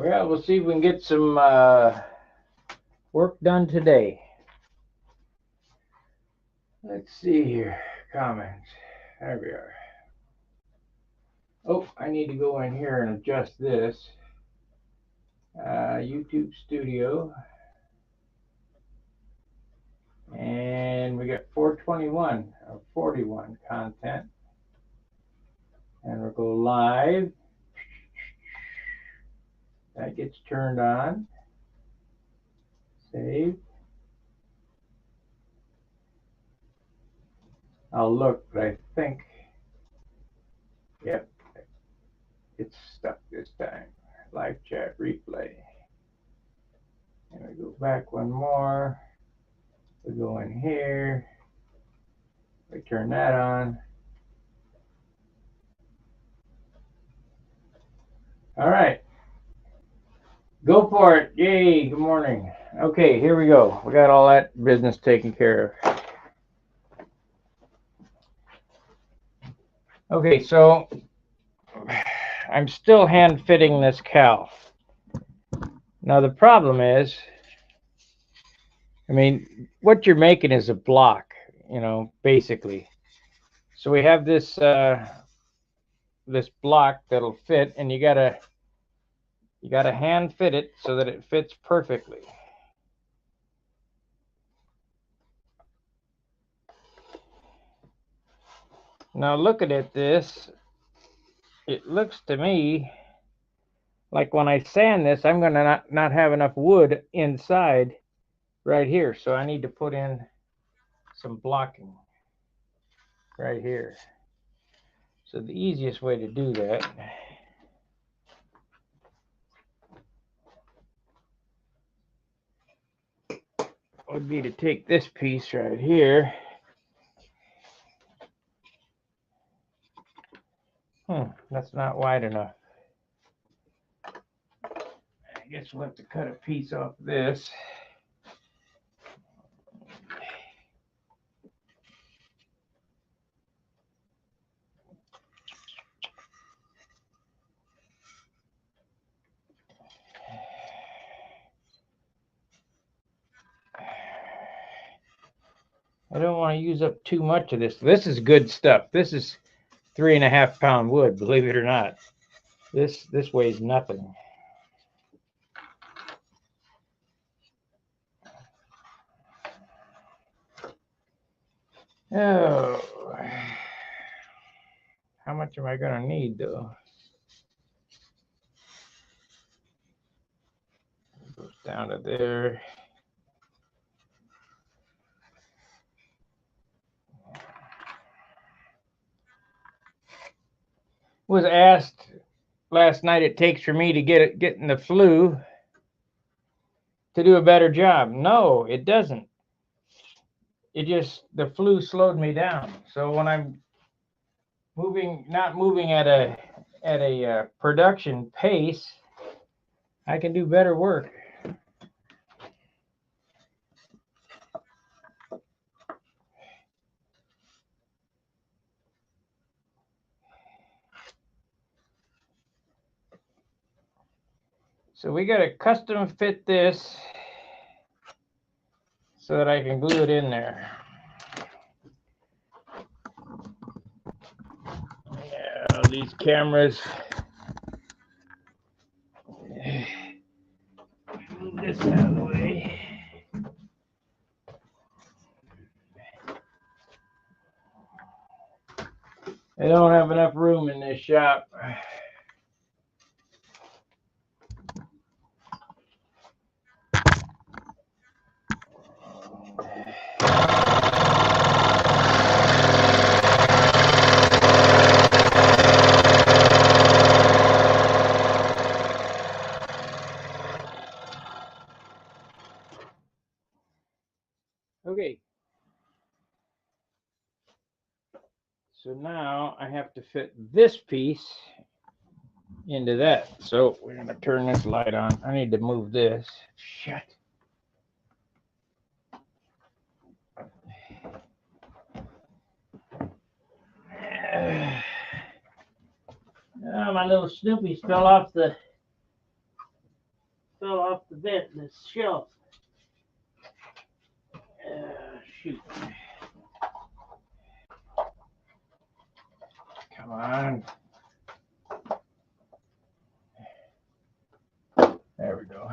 Well, we'll see if we can get some work done today. Let's see here. Comments. There we are. Oh, I need to go in here and adjust this. YouTube Studio. And we got 421 or 41 content. And we'll go live. That gets turned on. Save. I'll look, but I think, yep, it's stuck this time. Live chat replay. And we go back one more. We go in here. We turn that on. All right. Go for it. Yay, good morning. Okay, here we go. We got all that business taken care of. Okay, so I'm still hand fitting this cowl. Now the problem is, I mean, what you're making is a block, you know, basically. So we have this this block that'll fit, and you gotta hand fit it so that it fits perfectly. Now looking at this, it looks to me like when I sand this, I'm gonna not have enough wood inside right here. So I need to put in some blocking right here. So the easiest way to do that would be to take this piece right here. That's not wide enough. I guess we'll have to cut a piece off this. I don't want to use up too much of this. This is good stuff. This is 3.5 pound wood, believe it or not. This weighs nothing. Oh, how much am I going to need though? It goes down to there. Was asked last night it takes for me to getting the flu to do a better job. No, it doesn't. It just, the flu slowed me down. So when I'm not moving at a production pace, I can do better work. So we got to custom fit this so that I can glue it in there. Yeah, these cameras. Move this out of the way. I don't have enough room in this shop. Okay. So now I have to fit this piece into that. So we're going to turn this light on. I need to move this. Shit. Oh, my little Snoopy's fell off the fell off the vent in this shelf. Shoot. Come on. There we go.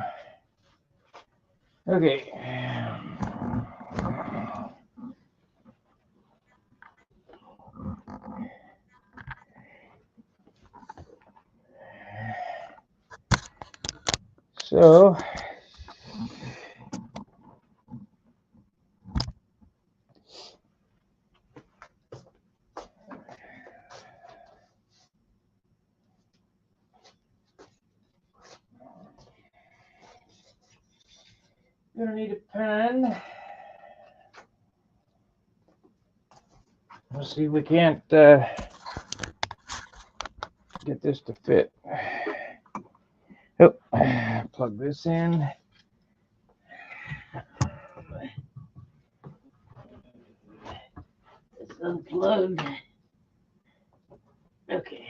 Okay. So gonna need a pen. Let's see if we can't get this to fit. Oh, plug this in. It's unplugged. Okay.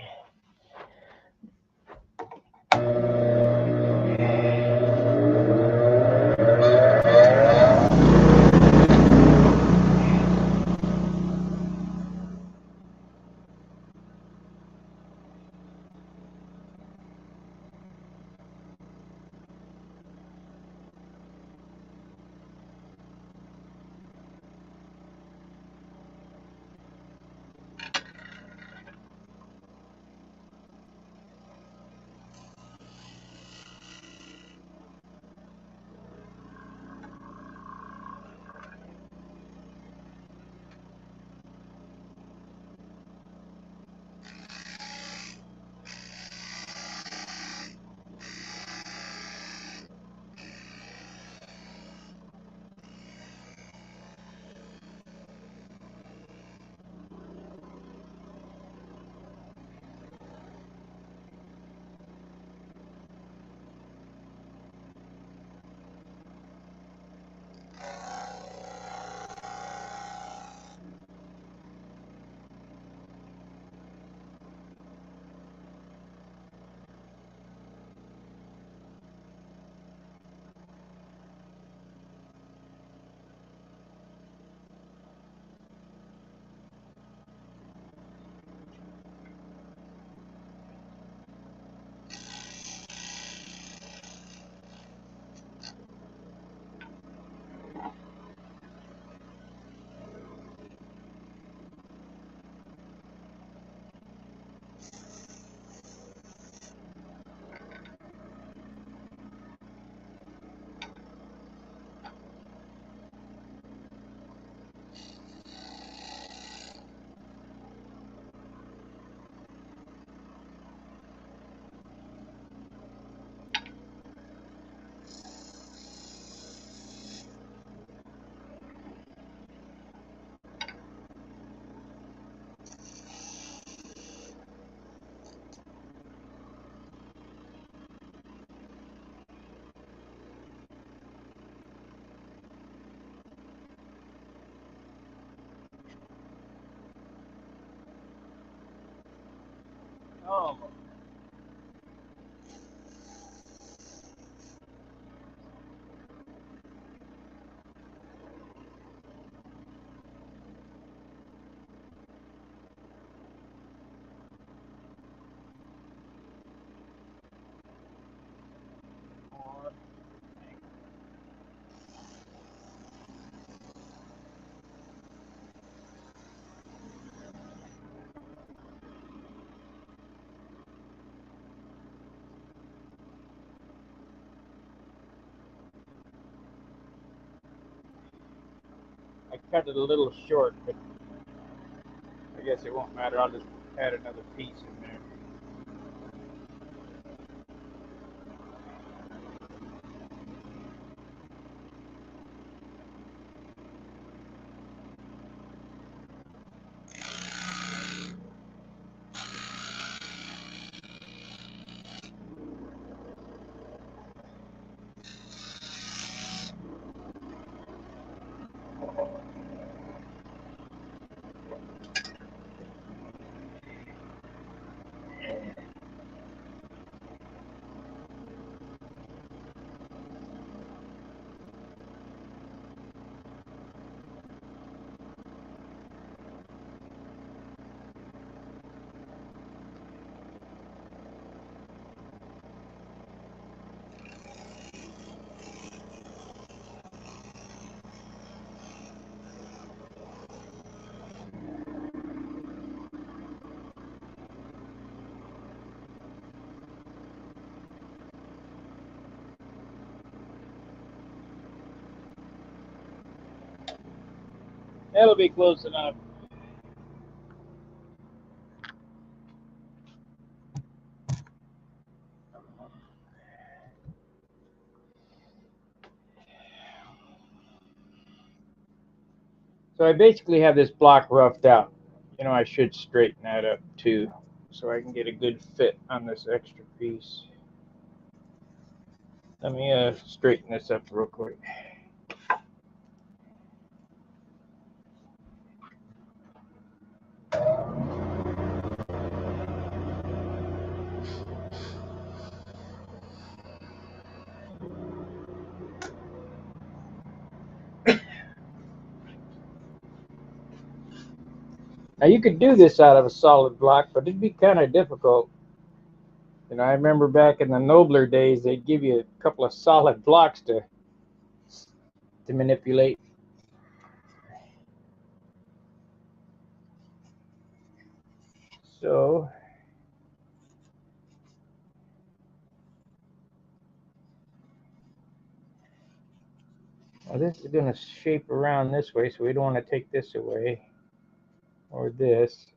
Oh. I cut it a little short, but I guess it won't matter. I'll just add another piece in there. That'll be close enough. So I basically have this block roughed out. You know, I should straighten that up too, so I can get a good fit on this extra piece. Let me straighten this up real quick. Now you could do this out of a solid block, but it'd be kind of difficult. You know, I remember back in the nobler days, they'd give you a couple of solid blocks to manipulate. So well, this is going to shape around this way, so we don't want to take this away or this.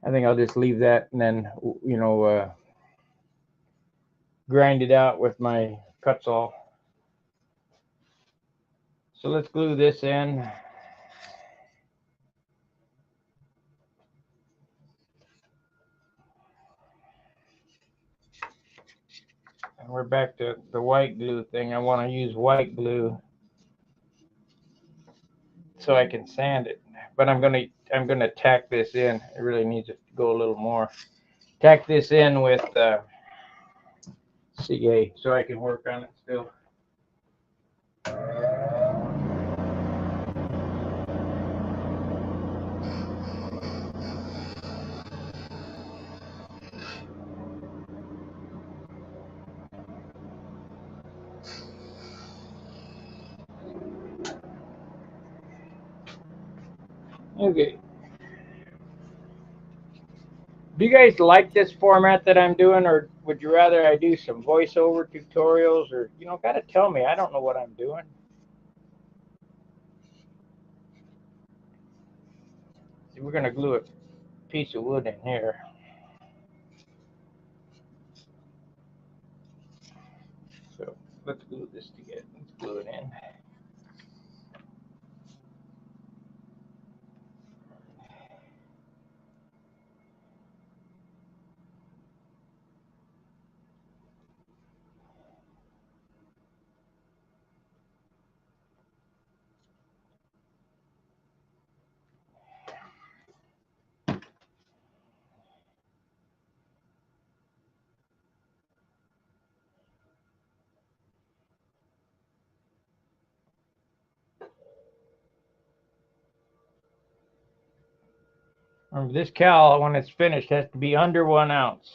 I think I'll just leave that and then, you know, grind it out with my cut saw. So let's glue this in. And we're back to the white glue thing. I want to use white glue so I can sand it. But I'm gonna tack this in. It really needs to go a little more. Tack this in with CA so I can work on it still. Okay. Do you guys like this format that I'm doing, or would you rather I do some voiceover tutorials, or, you know, gotta tell me. I don't know what I'm doing. See, we're gonna glue a piece of wood in here. So let's glue this together. Let's glue it in. Remember, this cowl, when it's finished, has to be under 1 ounce.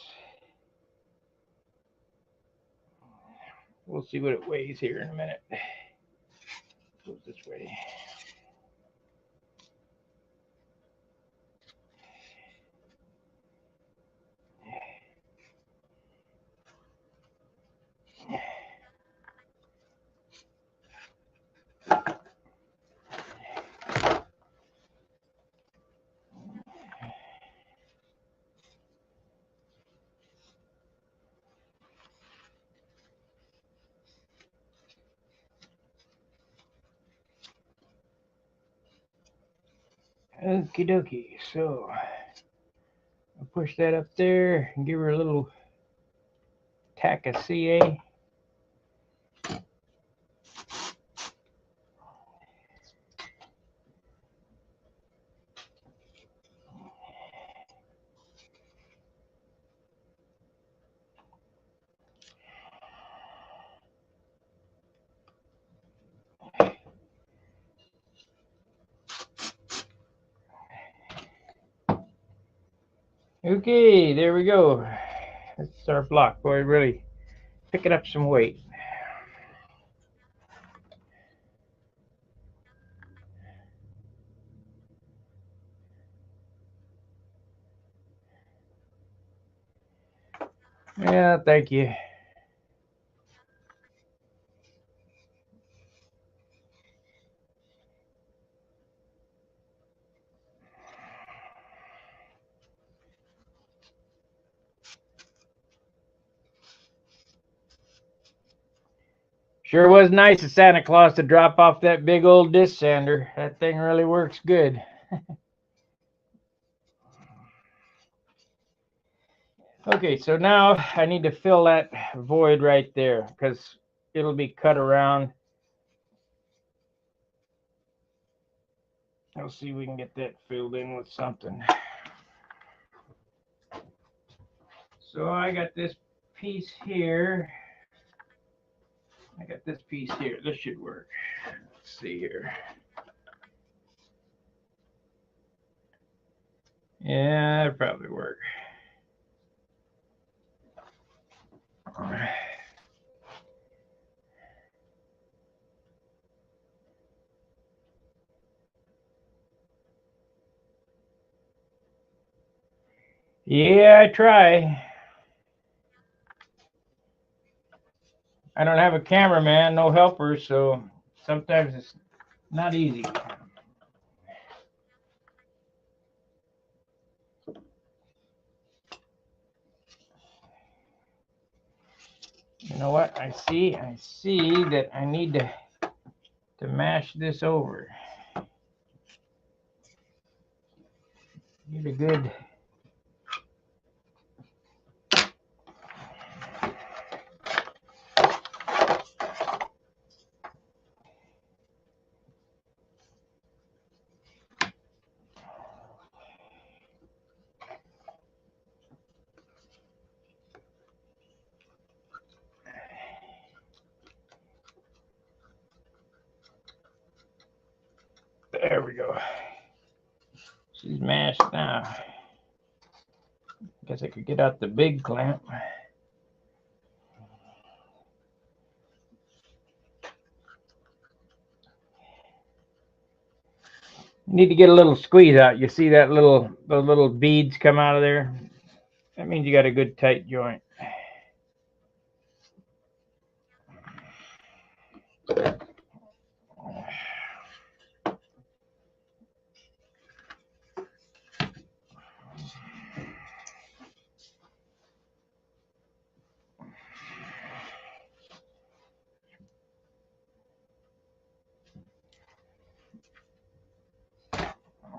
We'll see what it weighs here in a minute. Goes this way. Okie dokie. So I'll push that up there and give her a little tack of CA. Okay, there we go. That's our block. Boy, really picking up some weight. Yeah, thank you. Sure was nice of Santa Claus to drop off that big old disc sander. That thing really works good. Okay, so now I need to fill that void right there because it'll be cut around. Let's see if we can get that filled in with something. So I got this piece here. I got this piece here. This should work. Let's see here. Yeah, it'll probably work. Yeah, I try. I don't have a cameraman, no helpers, so sometimes it's not easy. You know what? I see that I need to mash this over. Need a good. There we go. She's mashed now. Guess I could get out the big clamp. Need to get a little squeeze out. You see that those little beads come out of there? That means you got a good tight joint.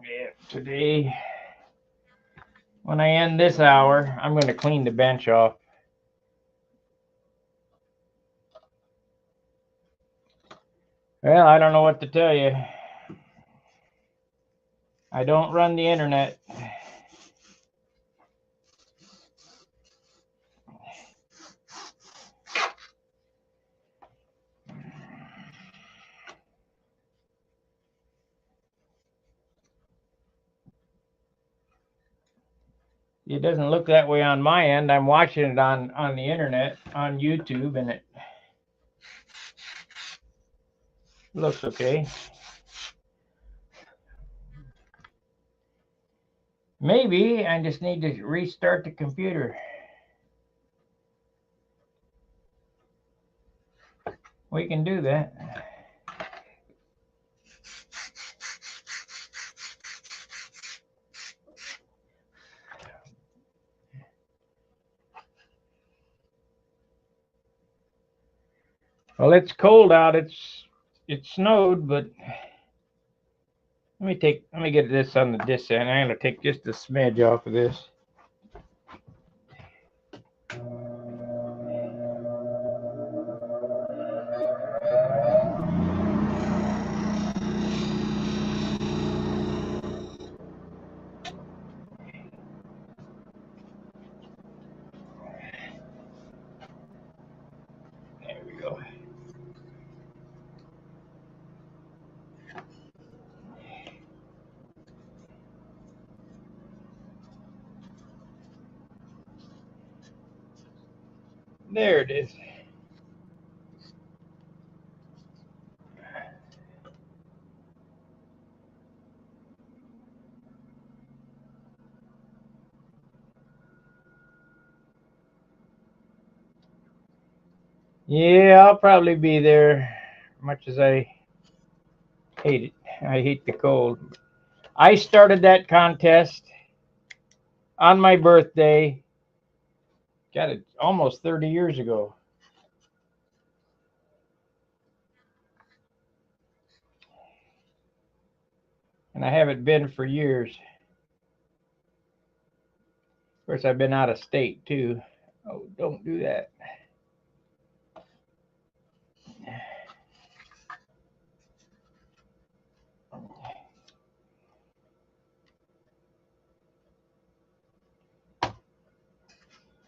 Yeah, today, when I end this hour, I'm going to clean the bench off. Well, I don't know what to tell you. I don't run the internet. It doesn't look that way on my end. I'm watching it on the internet, on YouTube, and it looks okay. Maybe I just need to restart the computer. We can do that. Well, it's cold out. It snowed, but let me get this on the disc end. I'm gonna take just a smidge off of this. There we go. There it is. Yeah, I'll probably be there, much as I hate it. I hate the cold. I started that contest on my birthday. Got it almost 30 years ago. And I haven't been for years. Of course, I've been out of state too. Oh, don't do that.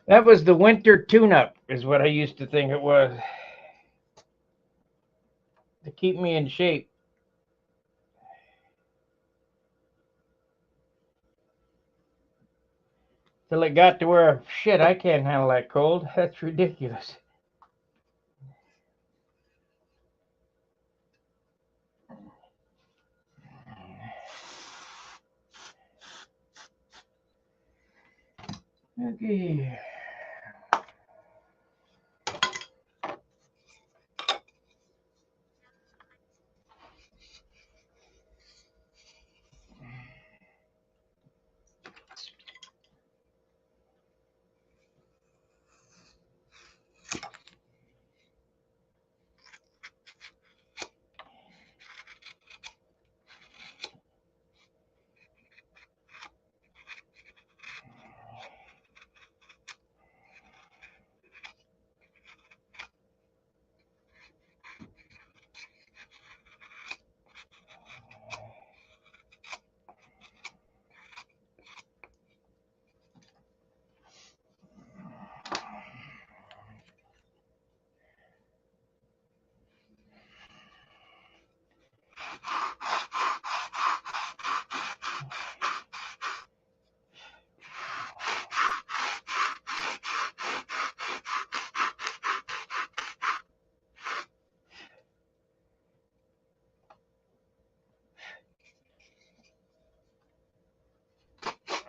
That was the winter tune-up, is what I used to think it was, to keep me in shape. Till it got to where, shit, I can't handle that cold. That's ridiculous. Okay.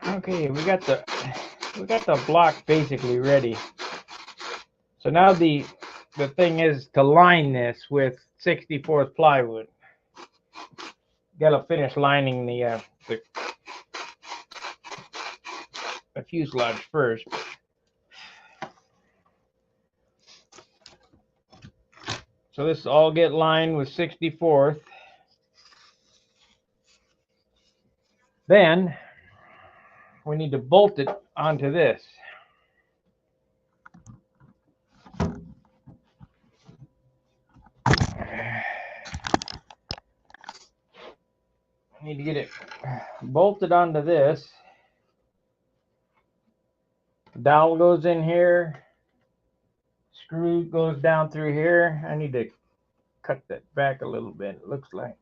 Okay, we got the block basically ready. So now the thing is to line this with 64th plywood. Gotta finish lining the fuselage first. So this all get lined with 64th. Then we need to bolt it onto this. Need to get it bolted onto this. The dowel goes in here. Screw goes down through here. I need to cut that back a little bit, it looks like.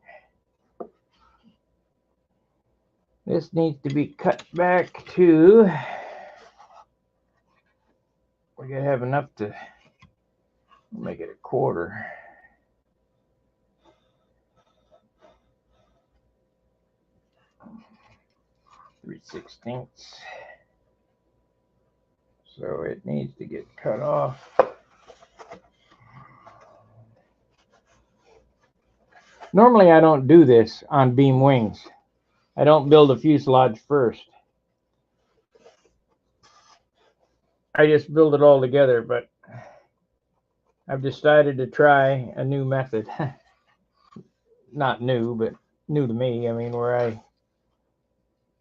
This needs to be cut back to, we gotta have enough to make it a quarter. 3/16. So it needs to get cut off. Normally I don't do this on beam wings. I don't build a fuselage first. I just build it all together, but I've decided to try a new method. Not new, but new to me. I mean, where I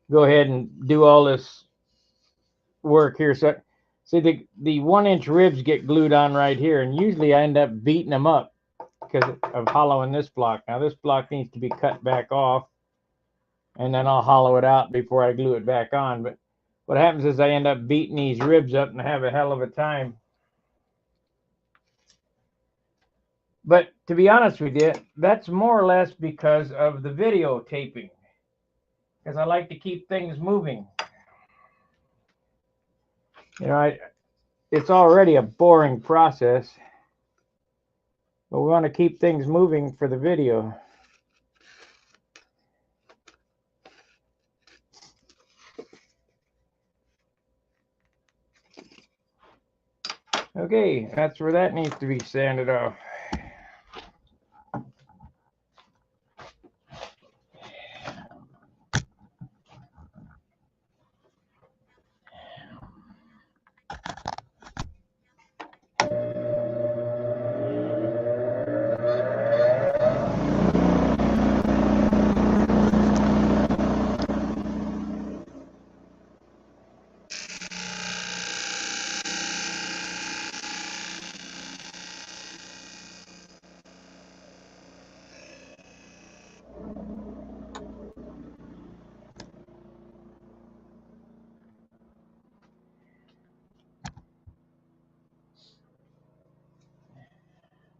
go ahead and do all this work here. So, see, the 1-inch ribs get glued on right here, and usually I end up beating them up because of hollowing this block. Now, this block needs to be cut back off, and then I'll hollow it out before I glue it back on. But what happens is I end up beating these ribs up and have a hell of a time. But to be honest with you, that's more or less because of the videotaping, because I like to keep things moving. You know, it's already a boring process, but we want to keep things moving for the video. Okay, that's where that needs to be sanded off.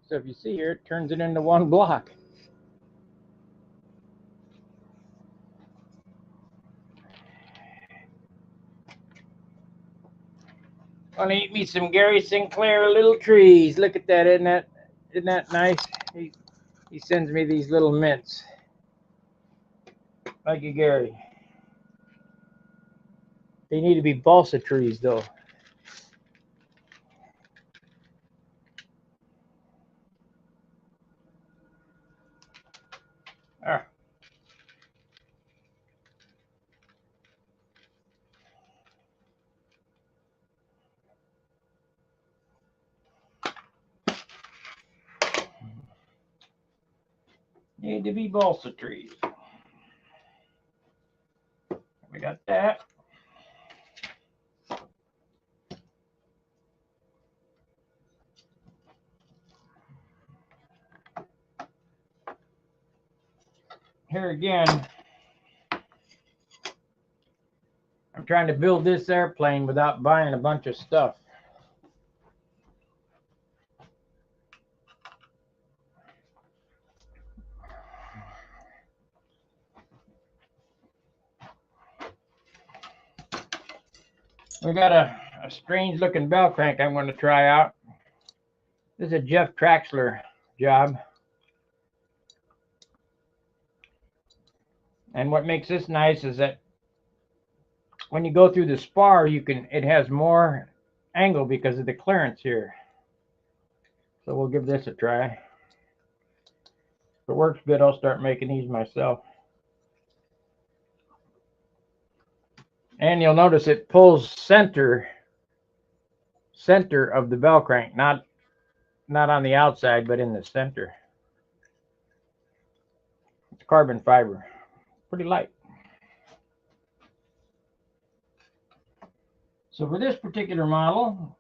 So if you see here, it turns it into one block. Want to eat me some Gary Sinclair little trees. Look at that, isn't that nice? He sends me these little mints. Thank you, Gary. They need to be balsa trees, though. Ah. Need to be balsa trees. We got that. Here again, I'm trying to build this airplane without buying a bunch of stuff. We got a strange looking bell crank I'm going to try out. This is a Jeff Traxler job. And what makes this nice is that when you go through the spar, it has more angle because of the clearance here. So we'll give this a try. If it works good, I'll start making these myself. And you'll notice it pulls center of the bell crank, not on the outside, but in the center. It's carbon fiber, pretty light. So for this particular model,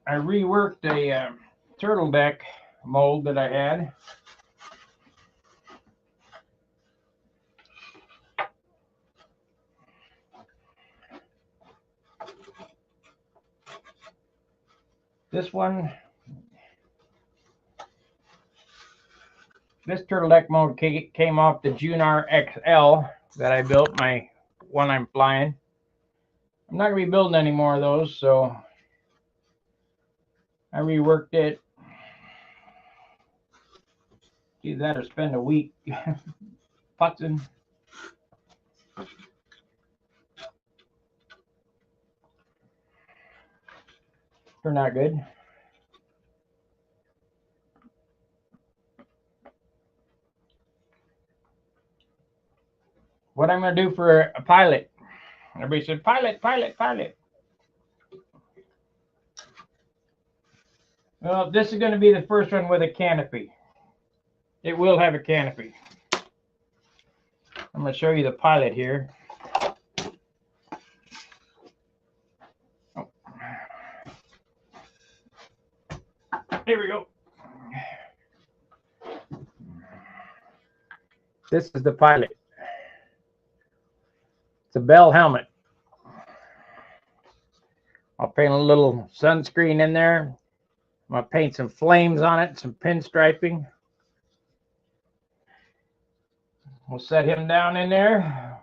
I reworked a turtle deck mold that I had. This turtleneck mold came off the Junar XL that I built, my one I'm flying. I'm not going to be building any more of those, so I reworked it. Either that or spend a week putzing. Turned out good. What I'm going to do for a pilot. Everybody said, pilot, pilot, pilot. Well, this is going to be the first one with a canopy. It will have a canopy. I'm going to show you the pilot here. Oh. Here we go. This is the pilot. It's a Bell helmet. I'll paint a little sunscreen in there. I'm going to paint some flames on it, some pinstriping. We'll set him down in there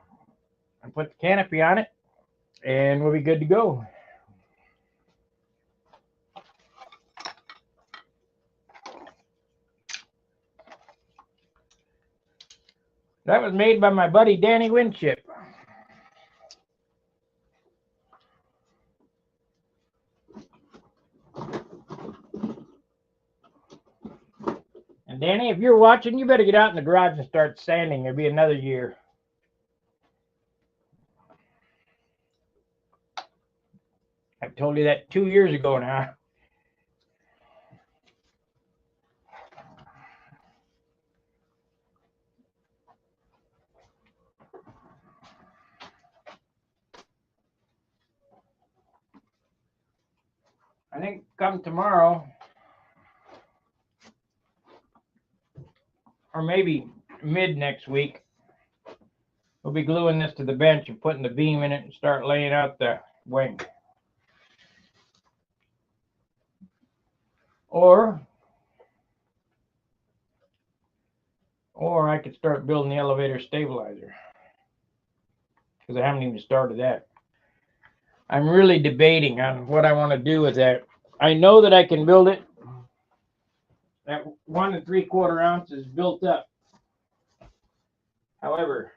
and put the canopy on it, and we'll be good to go. That was made by my buddy Danny Winship. Danny, if you're watching, you better get out in the garage and start sanding. It'll be another year. I told you that 2 years ago now. I think come tomorrow, or maybe mid next week, we'll be gluing this to the bench and putting the beam in it and start laying out the wing. Or I could start building the elevator stabilizer, because I haven't even started that. I'm really debating on what I want to do with that. I know that I can build it. That 1 3/4 ounce is built up. However,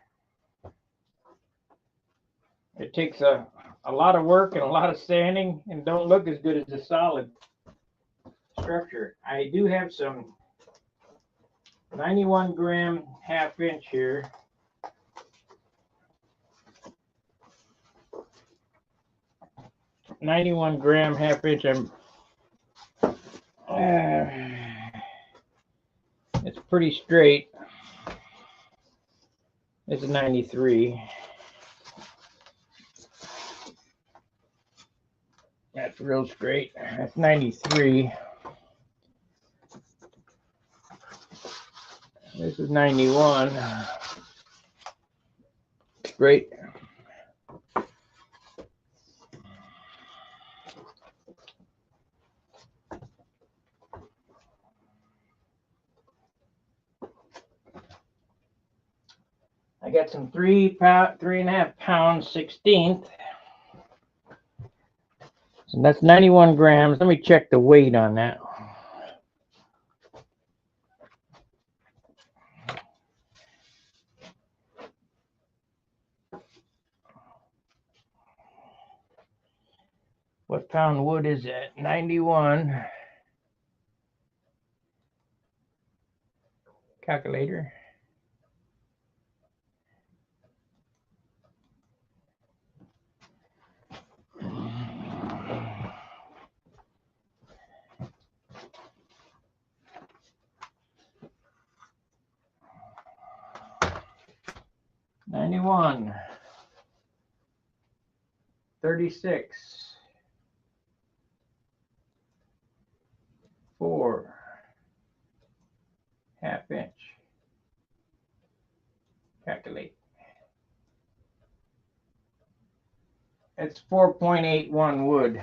it takes a lot of work and a lot of sanding, and don't look as good as a solid structure. I do have some 91 gram 1/2 inch here. .91 gram 1/2 inch. It's pretty straight. It's a 93. That's real straight. That's 93. This is 91. Straight. I got some 3.5 pound 16th. And that's 91 grams. Let me check the weight on that. What pound wood is that? 91. Calculator. .91. 36. 4. 1/2 inch. Calculate. It's 4.81 wood.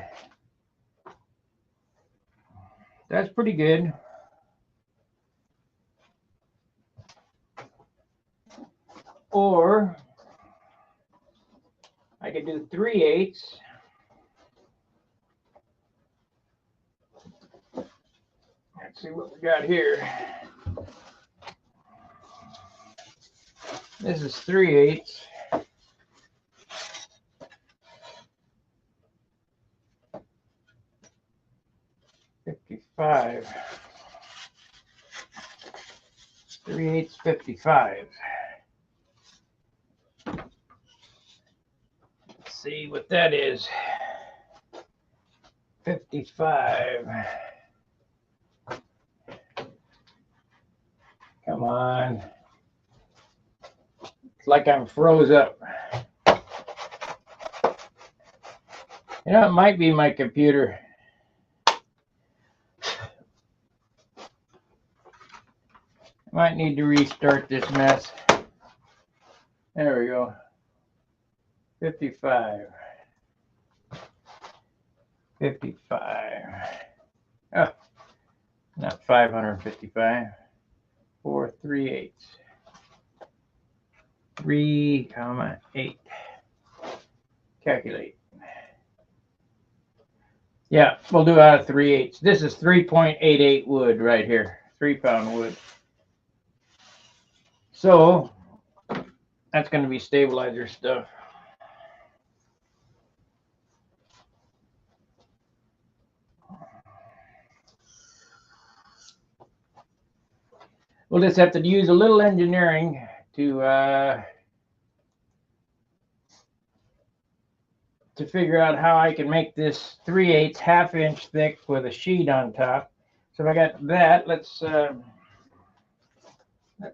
That's pretty good. Or I could do 3/8. Let's see what we got here. This is 3/8. $55. 3/8, 55. Let's see what that is. 55. Come on. It's like I'm froze up. You know, it might be my computer. I might need to restart this mess. There we go. 55. 55. Oh, not 555. 4 3/8. 3,8. Calculate. Yeah, we'll do out of 3/8. This is 3.88 wood right here. 3 pound wood. So that's going to be stabilizer stuff. We'll just have to use a little engineering to figure out how I can make this 3/8 half-inch thick with a sheet on top. So if I got that, let's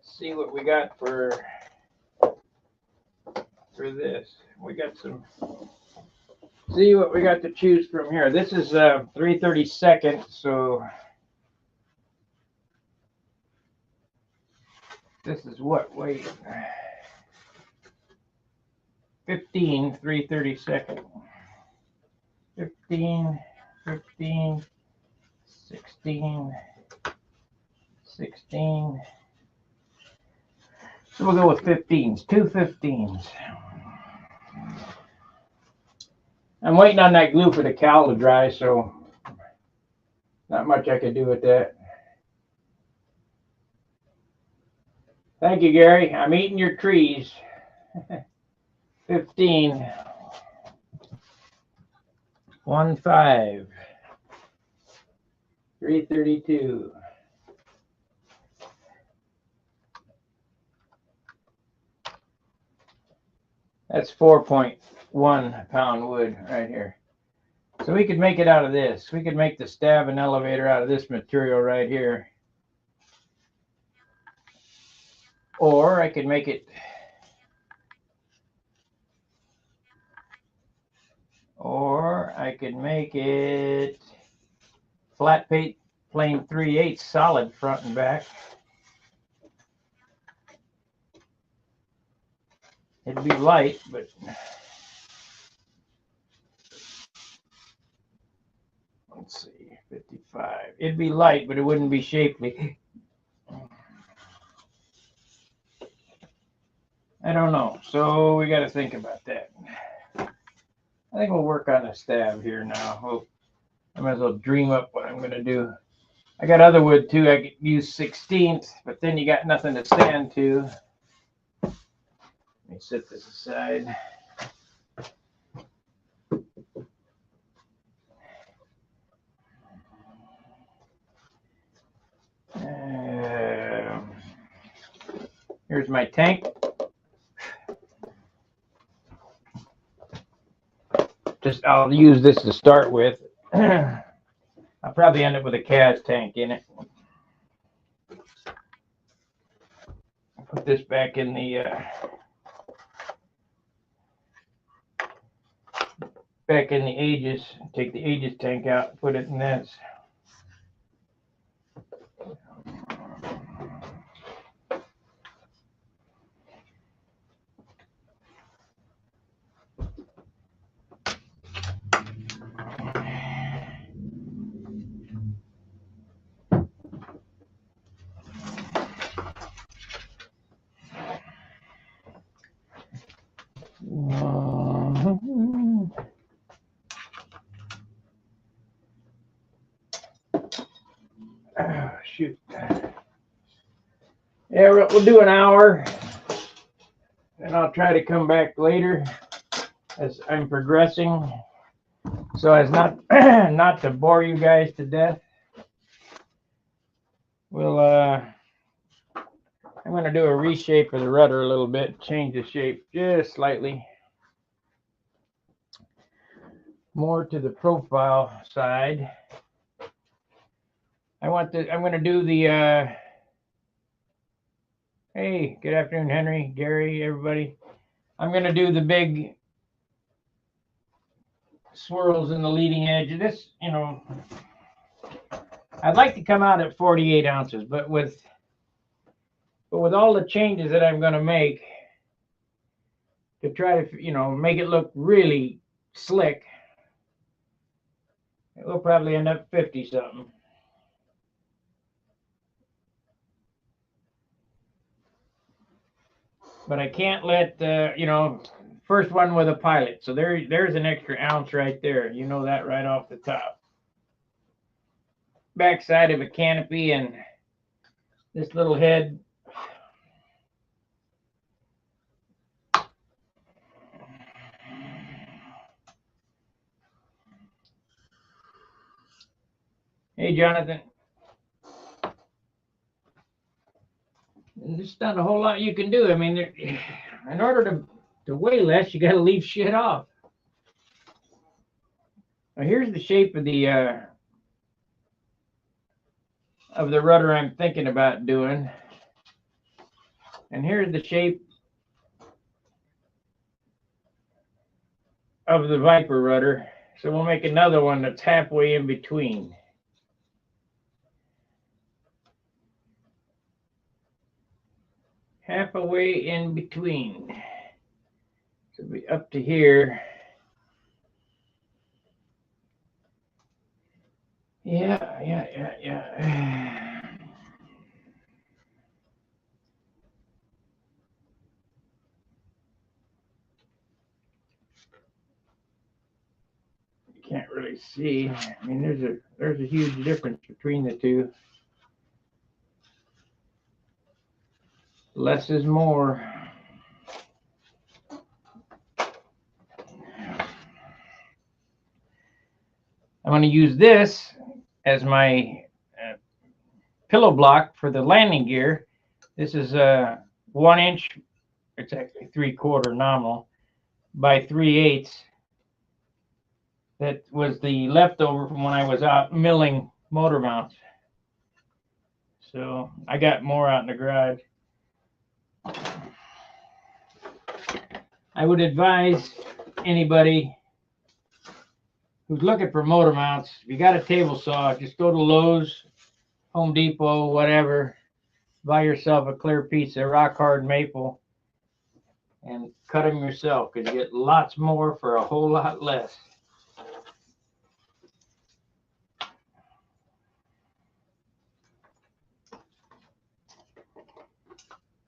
see what we got for this. We got some. See what we got to choose from here. This is 3/32, so this is what weight? 15 3/32. 15, 15, 16, 16. So we'll go with 15s, 2 15s. I'm waiting on that glue for the cowl to dry, so not much I can do with that. Thank you, Gary. I'm eating your trees. 15. 1 5. 3/32. That's 4.1 pound wood right here. So we could make it out of this. We could make the stab and elevator out of this material right here. Or I could make it, flat plate, plain 3/8 solid front and back. It'd be light, but let's see, 55. It'd be light, but it wouldn't be shapely. I don't know. So we got to think about that. I think we'll work on the stab here now. I might as well dream up what I'm going to do. I got other wood too. I could use 16th, but then you got nothing to stand to. Let me set this aside. Here's my tank. I'll use this to start with. I'll probably end up with a cast tank in it. I'll put this back in the ages. Take the ages tank out and put it in this. Shoot. Yeah, we'll do an hour, and I'll try to come back later as I'm progressing, so as not not to bore you guys to death. We'll I'm going to do a reshape of the rudder a little bit, change the shape just slightly more to the profile side. I'm going to do the hey, good afternoon, Henry, Gary, everybody. I'm going to do the big swirls in the leading edge of this. I'd like to come out at 48 ounces, but with all the changes that I'm going to make to try to, make it look really slick, we'll probably end up 50 something. But I can't let first one with a pilot. So there's an extra ounce right there. You know that right off the top. Backside of a canopy and this little head. Hey, Jonathan. There's not a whole lot you can do. I mean, in order to weigh less, you got to leave shit off. Now here's the shape of the rudder I'm thinking about doing, and here's the shape of the Viper rudder. So we'll make another one that's halfway in between. Halfway in between. So it'll be up to here. Yeah. You can't really see. I mean, there's a huge difference between the two. Less is more. I'm going to use this as my pillow block for the landing gear. This is a 1 inch, it's actually 3/4 nominal, by 3/8. That was the leftover from when I was out milling motor mounts. So I got more out in the garage. I would advise anybody who's looking for motor mounts, if you got a table saw, just go to Lowe's, Home Depot, whatever, buy yourself a clear piece of rock hard maple and cut them yourself, because you get lots more for a whole lot less.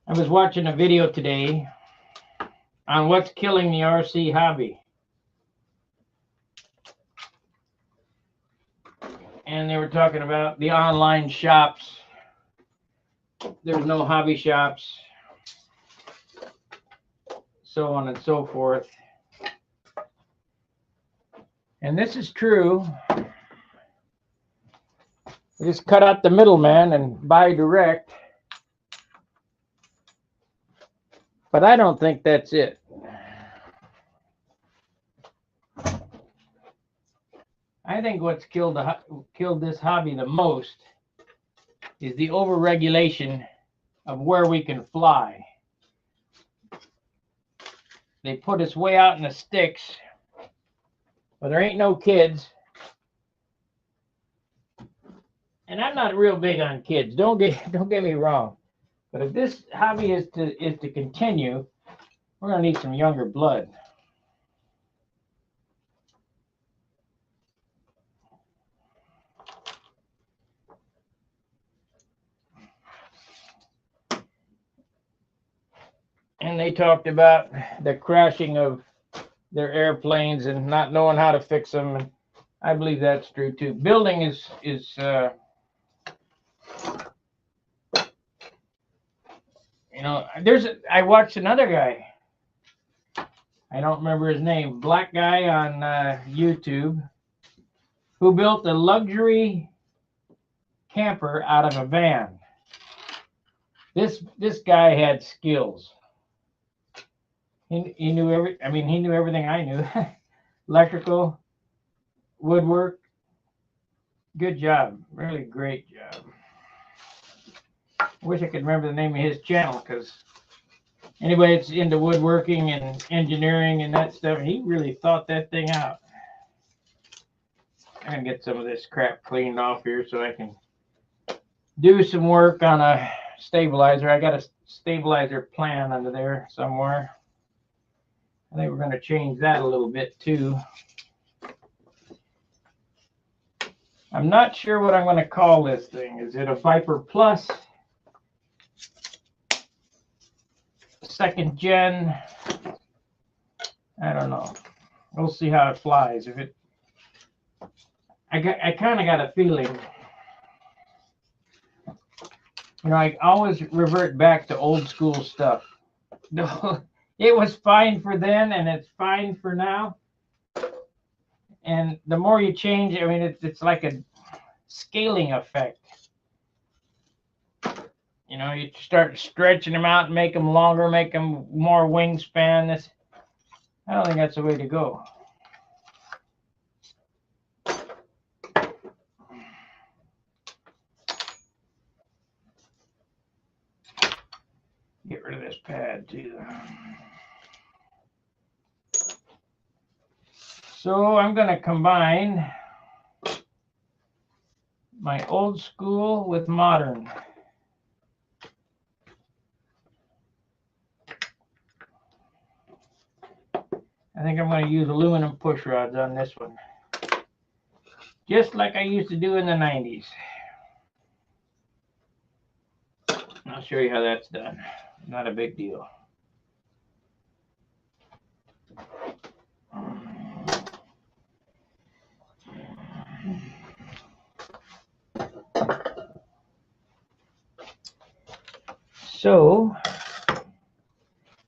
I was watching a video today on what's killing the RC hobby. And they were talking about the online shops. There's no hobby shops, so on and so forth. And this is true. We just cut out the middleman and buy direct. But I don't think that's it. I think what's killed this hobby the most is the overregulation of where we can fly. They put us way out in the sticks, but there ain't no kids. And I'm not real big on kids. Don't get me wrong. But if this hobby is to continue, we're gonna need some younger blood. And they talked about the crashing of their airplanes and not knowing how to fix them. And I believe that's true too. Building is you know, I watched another guy. I don't remember his name. Black guy on YouTube who built a luxury camper out of a van. This guy had skills. He knew he knew everything I knew. Electrical, woodwork. Good job. Really great job. I wish I could remember the name of his channel, because anybody that's into woodworking and engineering and that stuff, he really thought that thing out. I'm going to get some of this crap cleaned off here so I can do some work on a stabilizer. I got a stabilizer plan under there somewhere. I think we're going to change that a little bit too. I'm not sure what I'm going to call this thing. Is it a Viper Plus? Second gen? I don't know. We'll see how it flies. If it, I kind of got a feeling. You know, I always revert back to old school stuff. It was fine for then, and it's fine for now. And the more you change, I mean, it's like a scaling effect. You know, you start stretching them out and make them longer, make them more wingspan. I don't think that's the way to go. Get rid of this pad too. So I'm going to combine my old school with modern. I think I'm going to use aluminum push rods on this one, just like I used to do in the 90s. I'll show you how that's done. Not a big deal. So,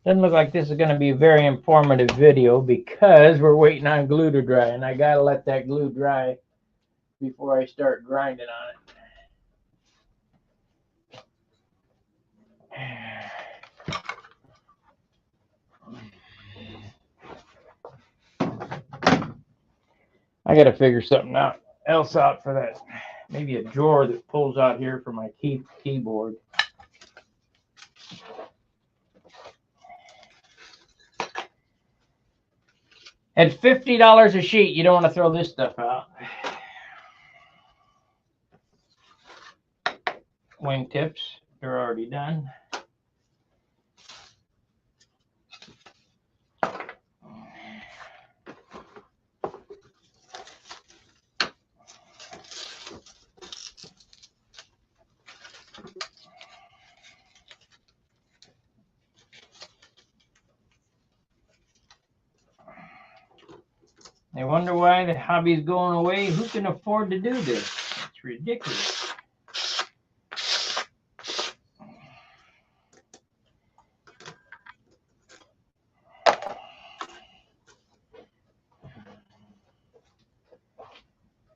doesn't look like this is going to be a very informative video because we're waiting on glue to dry, and I got to let that glue dry before I start grinding on it. I got to figure something else out for that. Maybe a drawer that pulls out here for my keyboard. At $50 a sheet, you don't want to throw this stuff out. Wing tips, they're already done. They wonder why the hobby's going away. Who can afford to do this? It's ridiculous.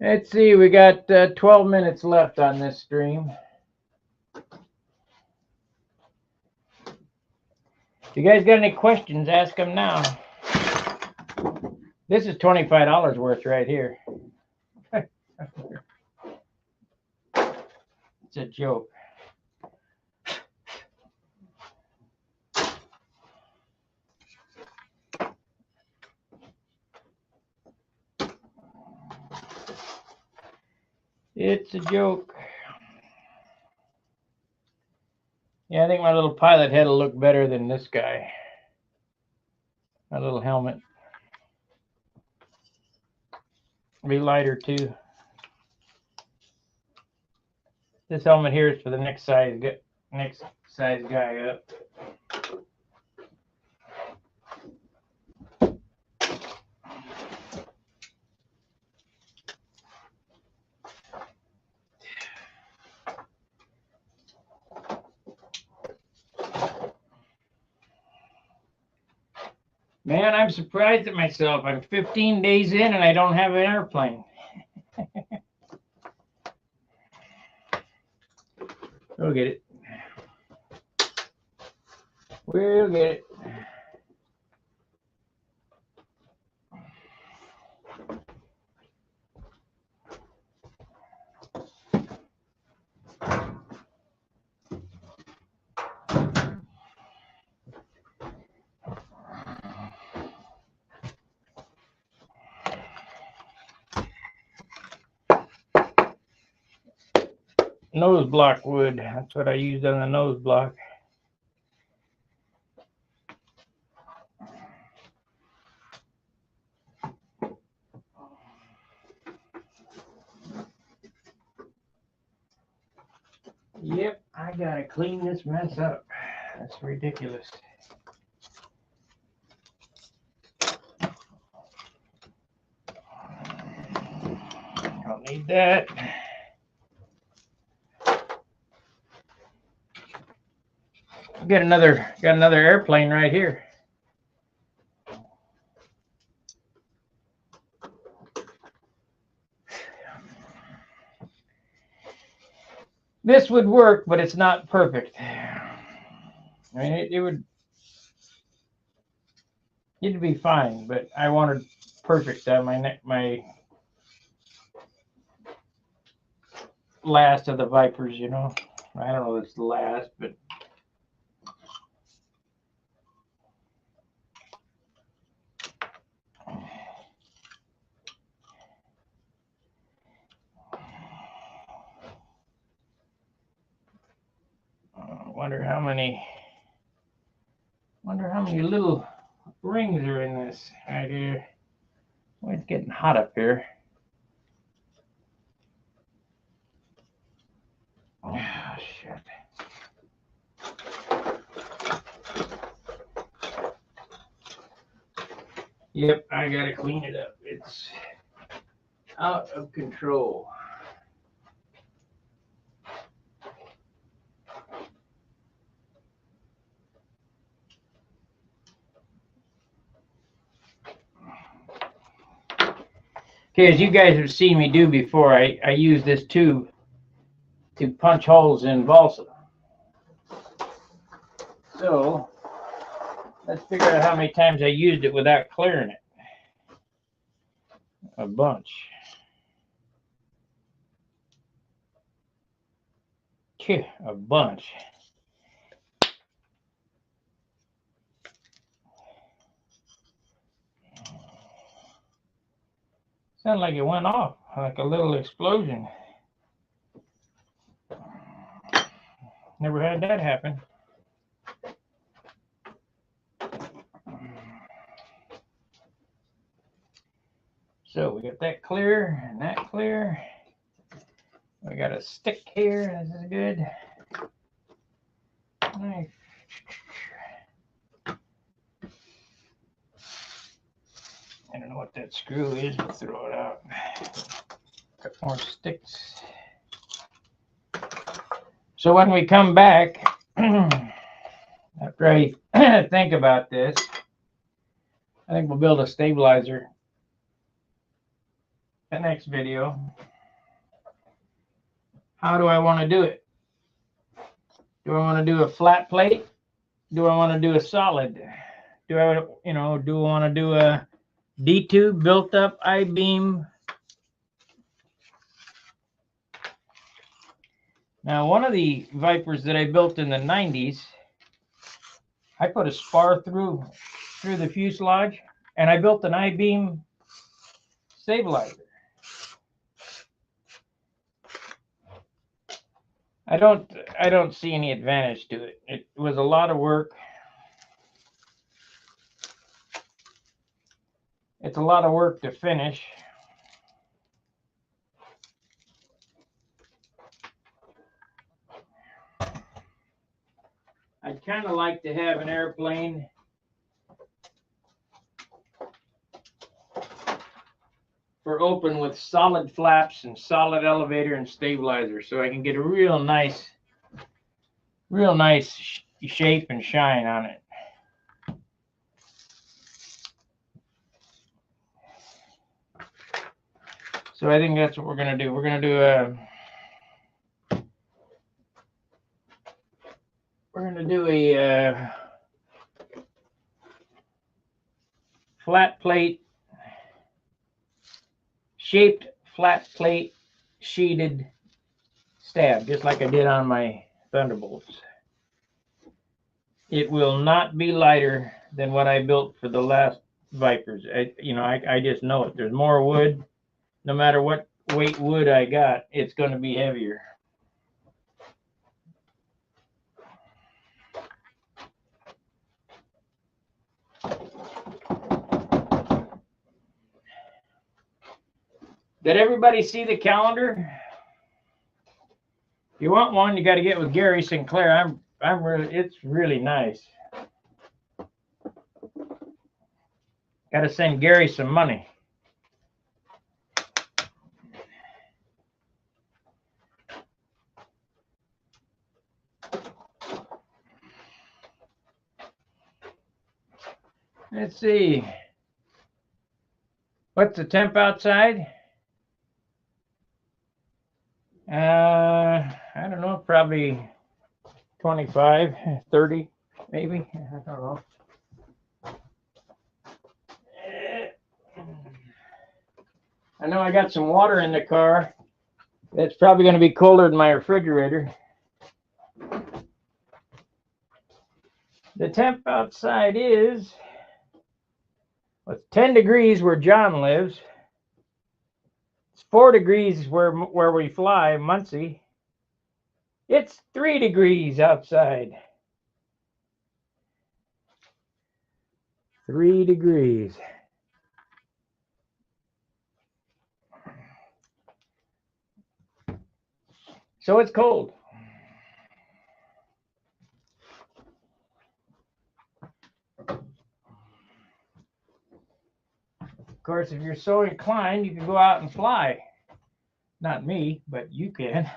Let's see, we got 12 minutes left on this stream. If you guys got any questions, ask them now. This is $25 worth right here. It's a joke. It's a joke. Yeah, I think my little pilot head will look better than this guy. My little helmet. Be lighter too. This helmet here is for the next size guy up. Man, I'm surprised at myself. I'm 15 days in and I don't have an airplane. We'll get it. We'll get it. Nose block wood. That's what I used on the nose block. Yep, I gotta clean this mess up. That's ridiculous. Don't need that. Got another airplane right here. This would work, but it's not perfect. I mean, it'd be fine, but I wanted perfect on my last of the Vipers, you know. I don't know if it's the last, but wonder how many little rings are in this right here. Well, it's getting hot up here. Oh, shit. Yep, I gotta clean it up. It's out of control. Okay, as you guys have seen me do before, I use this tube to punch holes in balsa. So let's figure out how many times I used it without clearing it. A bunch. Phew, a bunch. Sounded like it went off, like a little explosion. Never had that happen. So we got that clear and that clear. We got a stick here. This is good. Nice. I don't know what that screw is. We'll throw it out. Got more sticks. So when we come back, after I think about this, I think we'll build a stabilizer. The next video. How do I want to do it? Do I want to do a flat plate? Do I want to do a solid? Do I want to do a D-tube built up I-beam? Now, one of the Vipers that I built in the 90s, I put a spar through the fuselage, and I built an I-beam stabilizer. I don't see any advantage to it. It was a lot of work. It's a lot of work to finish. I'd kind of like to have an airplane for open with solid flaps and solid elevator and stabilizer, so I can get a real nice shape and shine on it. So I think that's what we're gonna do. We're gonna do a flat plate, shaped flat plate, sheeted stab, just like I did on my Thunderbolts. It will not be lighter than what I built for the last Vipers. I just know it. There's more wood. No matter what weight wood I got, it's going to be heavier. Did everybody see the calendar? If you want one, you got to get with Gary Sinclair. It's really nice. Got to send Gary some money. Let's see. What's the temp outside? I don't know, probably 25, 30, maybe. I don't know. I know I got some water in the car. It's probably going to be colder than my refrigerator. The temp outside is, well, it's 10 degrees where John lives. It's 4 degrees where we fly, Muncie. It's 3 degrees outside. 3 degrees. So it's cold. Of course, if you're so inclined, you can go out and fly. Not me, but you can.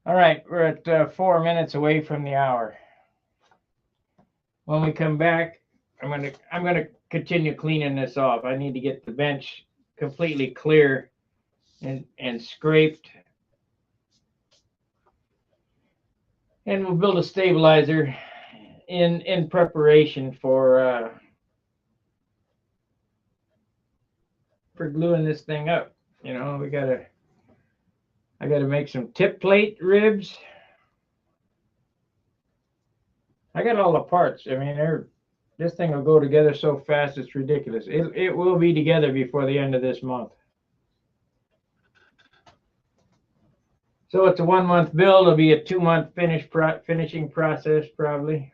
All right, we're at 4 minutes away from the hour. When we come back, I'm gonna continue cleaning this off. I need to get the bench completely clear and scraped. And we'll build a stabilizer in preparation for gluing this thing up. You know, I gotta make some tip plate ribs. I got all the parts. I mean, this thing will go together so fast it's ridiculous. It will be together before the end of this month. So it's a 1 month build. It'll be a 2 month finishing process probably.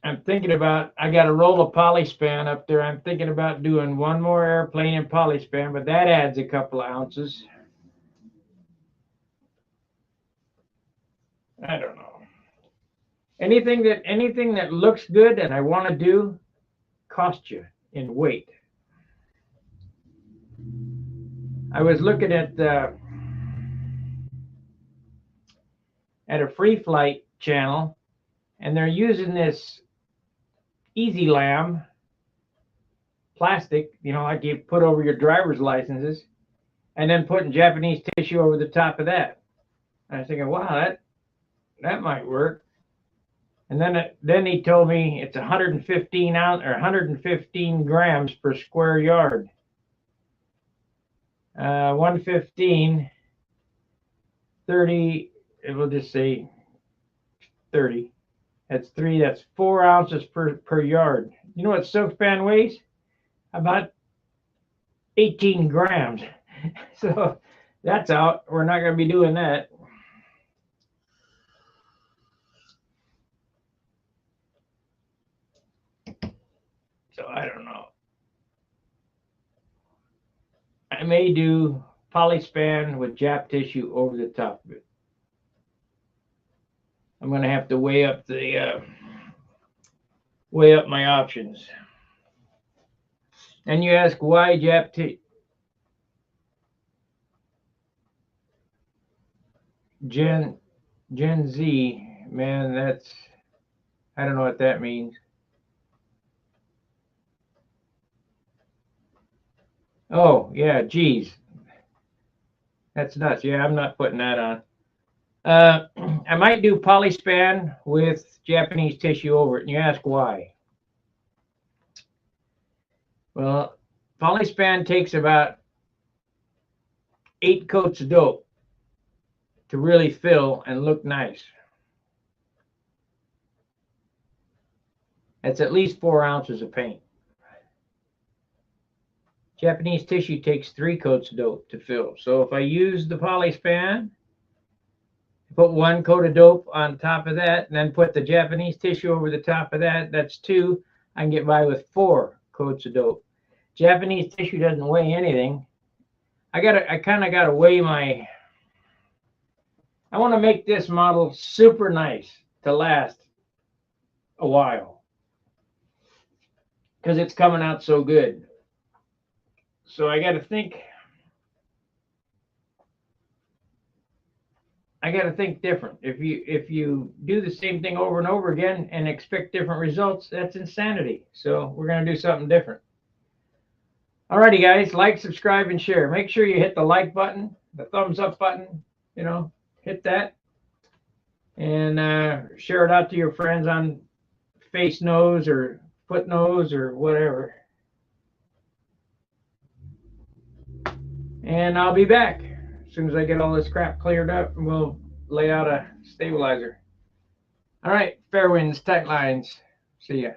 I'm thinking about, I got a roll of polyspan up there. I'm thinking about doing one more airplane in polyspan, but that adds a couple of ounces. I don't know. Anything that looks good and I want to do costs you in weight. I was looking at a free flight channel, and they're using this easy lamb plastic, you know, like you put over your driver's licenses, and then putting Japanese tissue over the top of that. And I was thinking, wow, that might work. And then he told me it's 115 ounce or 115 grams per square yard. 115, 30. It will just say 30. That's 4 ounces per yard. You know what silk span weighs? About 18 grams. So that's out. We're not going to be doing that. So I don't know. I may do polyspan with Jap tissue over the top of it. I'm going to have to weigh up my options. And you ask why Jap tissue? Gen Z, man, I don't know what that means. Oh, yeah, geez. That's nuts. Yeah, I'm not putting that on. I might do polyspan with Japanese tissue over it, and you ask why. Well, polyspan takes about 8 coats of dope to really fill and look nice. That's at least 4 ounces of paint. Japanese tissue takes 3 coats of dope to fill. So if I use the polyspan, put 1 coat of dope on top of that, and then put the Japanese tissue over the top of that, that's 2. I can get by with 4 coats of dope. Japanese tissue doesn't weigh anything. I kind of gotta weigh I want to make this model super nice to last a while because it's coming out so good. So I got to think. I got to think different. If you do the same thing over and over again and expect different results, that's insanity. So we're going to do something different. Alrighty, guys, like, subscribe, and share. Make sure you hit the like button, the thumbs up button, hit that, and share it out to your friends on Face Knows or Foot Knows or whatever. And I'll be back as soon as I get all this crap cleared up, and we'll lay out a stabilizer. All right, fair winds, tight lines. See ya.